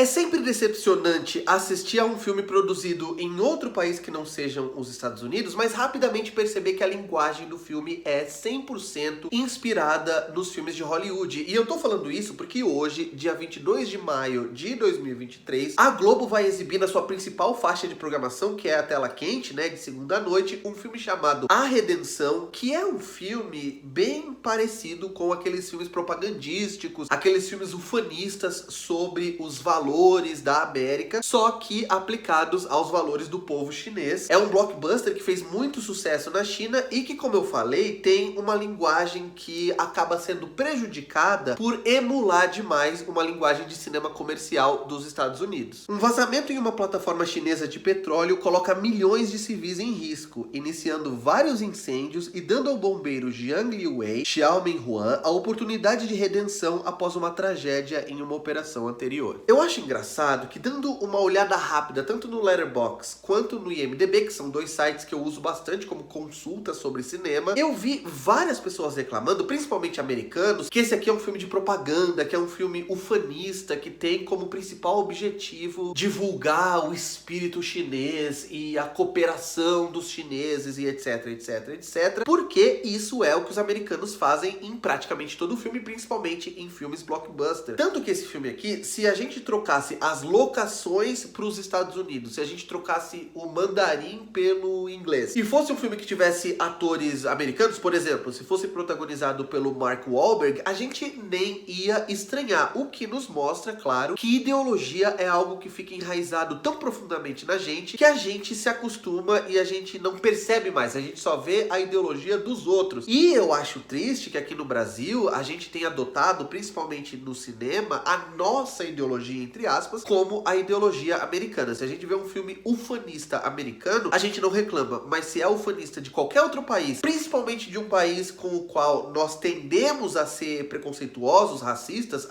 É sempre decepcionante assistir a um filme produzido em outro país que não sejam os Estados Unidos, mas rapidamente perceber que a linguagem do filme é 100% inspirada nos filmes de Hollywood. E eu tô falando isso porque hoje, dia 22 de maio de 2023, a Globo vai exibir na sua principal faixa de programação, que é a Tela Quente, né, de segunda à noite, um filme chamado A Redenção, que é um filme bem parecido com aqueles filmes propagandísticos, aqueles filmes ufanistas sobre os valores da América, só que aplicados aos valores do povo chinês. É um blockbuster que fez muito sucesso na China e que, como eu falei, tem uma linguagem que acaba sendo prejudicada por emular demais uma linguagem de cinema comercial dos Estados Unidos. Um vazamento em uma plataforma chinesa de petróleo coloca milhões de civis em risco, iniciando vários incêndios e dando ao bombeiro Jiang Liwei, Xiao Minghuan, a oportunidade de redenção após uma tragédia em uma operação anterior. Eu acho engraçado que, dando uma olhada rápida tanto no Letterboxd quanto no IMDb, que são dois sites que eu uso bastante como consulta sobre cinema, eu vi várias pessoas reclamando, principalmente americanos, que esse aqui é um filme de propaganda, que é um filme ufanista, que tem como principal objetivo divulgar o espírito chinês e a cooperação dos chineses e etc, etc, etc, porque isso é o que os americanos fazem em praticamente todo o filme, principalmente em filmes blockbuster. Tanto que esse filme aqui, se a gente trocasse as locações para os Estados Unidos, se a gente trocasse o mandarim pelo inglês, e fosse um filme que tivesse atores americanos, por exemplo, se fosse protagonizado pelo Mark Wahlberg, a gente nem ia estranhar, o que nos mostra, claro, que ideologia é algo que fica enraizado tão profundamente na gente que a gente se acostuma e a gente não percebe mais, a gente só vê a ideologia dos outros. E eu acho triste que aqui no Brasil a gente tenha adotado, principalmente no cinema, a nossa ideologia, entre aspas, como a ideologia americana. Se a gente vê um filme ufanista americano, a gente não reclama, mas se é ufanista de qualquer outro país, principalmente de um país com o qual nós tendemos a ser preconceituosos, racistas,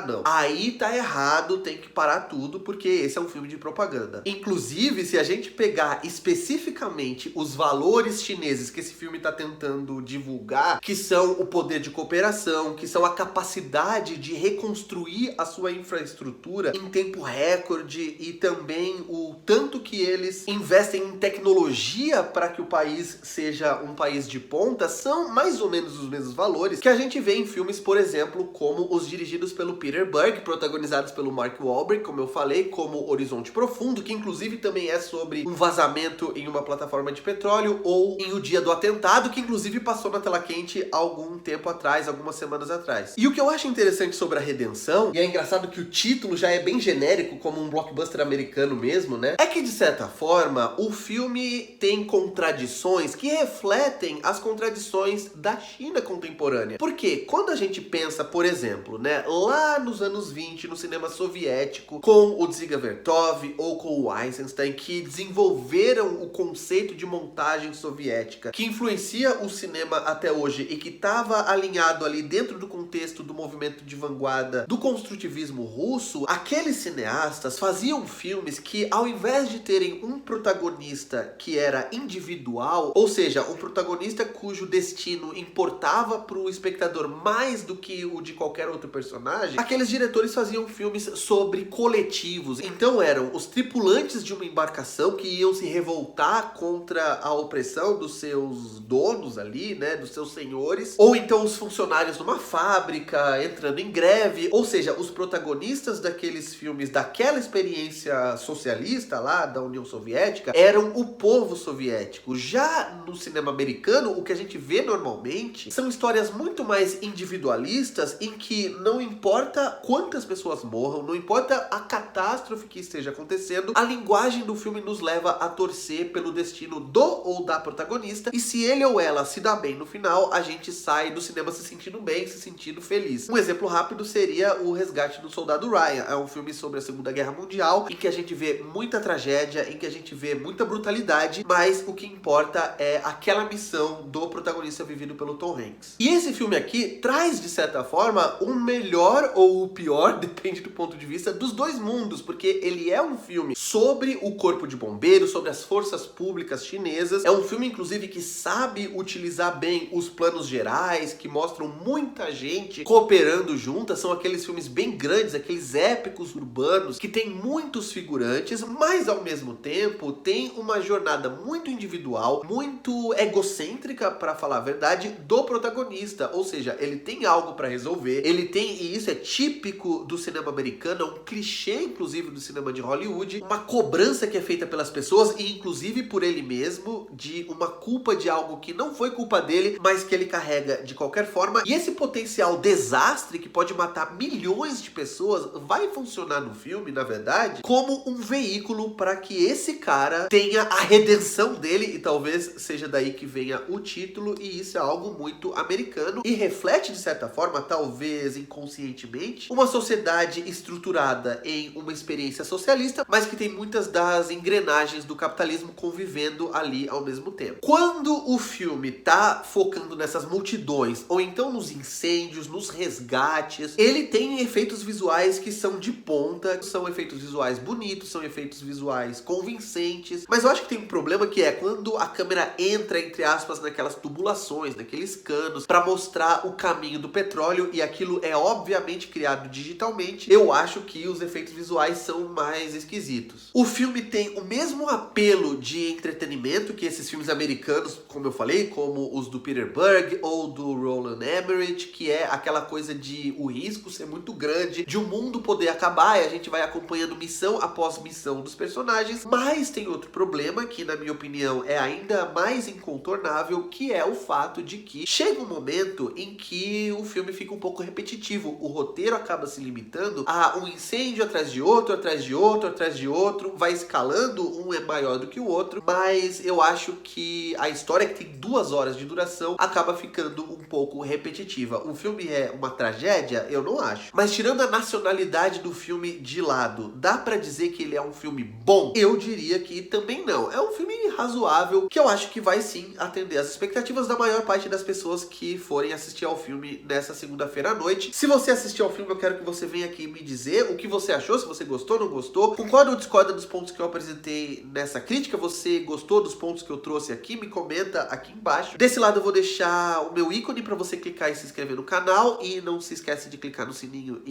não. Aí tá errado, tem que parar tudo, porque esse é um filme de propaganda. Inclusive, se a gente pegar especificamente os valores chineses que esse filme tá tentando divulgar, que são o poder de cooperação, que são a capacidade de reconstruir a sua infraestrutura em tempo recorde e também o tanto que eles investem em tecnologia para que o país seja um país de ponta, são mais ou menos os mesmos valores que a gente vê em filmes, por exemplo, como os dirigidos pelo Peter Berg, protagonizados pelo Mark Wahlberg, como eu falei, como Horizonte Profundo, que inclusive também é sobre um vazamento em uma plataforma de petróleo, ou em O Dia do Atentado, que inclusive passou na Tela Quente algum tempo atrás, algumas semanas atrás. E o que eu acho interessante sobre A Redenção, e é engraçado que o título já é bem genérico, como um blockbuster americano mesmo, né? É que, de certa forma, o filme tem contradições que refletem as contradições da China contemporânea. Porque quando a gente pensa, por exemplo, né, lá nos anos 20, no cinema soviético, com o Dziga Vertov ou com o Eisenstein, que desenvolveram o conceito de montagem soviética, que influencia o cinema até hoje e que estava alinhado ali dentro do contexto do movimento de vanguarda do construtivismo russo, aqueles cineastas faziam filmes que, ao invés de terem um protagonista que era individual, ou seja, um protagonista cujo destino importava para o espectador mais do que o de qualquer outro personagem, aqueles diretores faziam filmes sobre coletivos. Então eram os tripulantes de uma embarcação que iam se revoltar contra a opressão dos seus donos ali, né, dos seus senhores, ou então os funcionários numa fábrica entrando em greve, ou seja, os protagonistas daqueles filmes, daquela experiência socialista lá da União Soviética, eram o povo soviético. Já no cinema americano, o que a gente vê normalmente são histórias muito mais individualistas, em que não importa quantas pessoas morram, não importa a catástrofe que esteja acontecendo, a linguagem do filme nos leva a torcer pelo destino do ou da protagonista, e se ele ou ela se dá bem no final, a gente sai do cinema se sentindo bem, se sentindo feliz. Um exemplo rápido seria O Resgate do Soldado Ryan. É um filme sobre a Segunda Guerra Mundial, em que a gente vê muita tragédia, em que a gente vê muita brutalidade, mas o que importa é aquela missão do protagonista vivido pelo Tom Hanks. E esse filme aqui traz, de certa forma, o melhor ou o pior, depende do ponto de vista, dos dois mundos, porque ele é um filme sobre o corpo de bombeiros, sobre as forças públicas chinesas. É um filme, inclusive, que sabe utilizar bem os planos gerais, que mostram muita gente cooperando junta. São aqueles filmes bem grandes, aqueles épicos épicos urbanos que tem muitos figurantes, mas ao mesmo tempo tem uma jornada muito individual, muito egocêntrica, para falar a verdade, do protagonista. Ou seja, ele tem algo para resolver, ele tem, e isso é típico do cinema americano, é um clichê inclusive do cinema de Hollywood, uma cobrança que é feita pelas pessoas e inclusive por ele mesmo, de uma culpa de algo que não foi culpa dele, mas que ele carrega de qualquer forma. E esse potencial desastre que pode matar milhões de pessoas vai funcionar no filme, na verdade, como um veículo para que esse cara tenha a redenção dele, e talvez seja daí que venha o título, e isso é algo muito americano e reflete de certa forma, talvez inconscientemente, uma sociedade estruturada em uma experiência socialista, mas que tem muitas das engrenagens do capitalismo convivendo ali ao mesmo tempo. Quando o filme tá focando nessas multidões, ou então nos incêndios, nos resgates, ele tem efeitos visuais que são de ponta, são efeitos visuais bonitos, são efeitos visuais convincentes, mas eu acho que tem um problema que é quando a câmera entra, entre aspas, naquelas tubulações, naqueles canos, para mostrar o caminho do petróleo, e aquilo é obviamente criado digitalmente, eu acho que os efeitos visuais são mais esquisitos. O filme tem o mesmo apelo de entretenimento que esses filmes americanos, como eu falei, como os do Peter Berg ou do Roland Emmerich, que é aquela coisa de o risco ser muito grande, de o mundo poder acabar, e a gente vai acompanhando missão após missão dos personagens. Mas tem outro problema que, na minha opinião, é ainda mais incontornável, que é o fato de que chega um momento em que o filme fica um pouco repetitivo. O roteiro acaba se limitando a um incêndio atrás de outro, atrás de outro, atrás de outro, vai escalando, um é maior do que o outro, mas eu acho que a história, que tem 2 horas de duração, acaba ficando um pouco repetitiva. O filme é uma tragédia? Eu não acho. Mas tirando a nacionalidade do filme de lado, dá pra dizer que ele é um filme bom? Eu diria que também não. É um filme razoável, que eu acho que vai sim atender as expectativas da maior parte das pessoas que forem assistir ao filme nessa segunda-feira à noite. Se você assistiu ao filme, eu quero que você venha aqui me dizer o que você achou, se você gostou, não gostou, concorda ou discorda dos pontos que eu apresentei nessa crítica, você gostou dos pontos que eu trouxe aqui, me comenta aqui embaixo. Desse lado eu vou deixar o meu ícone para você clicar e se inscrever no canal, e não se esquece de clicar no sininho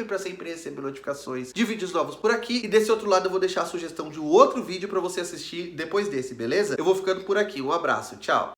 para sempre receber notificações de vídeos novos por aqui. E desse outro lado eu vou deixar a sugestão de um outro vídeo para você assistir depois desse, beleza? Eu vou ficando por aqui, um abraço, tchau!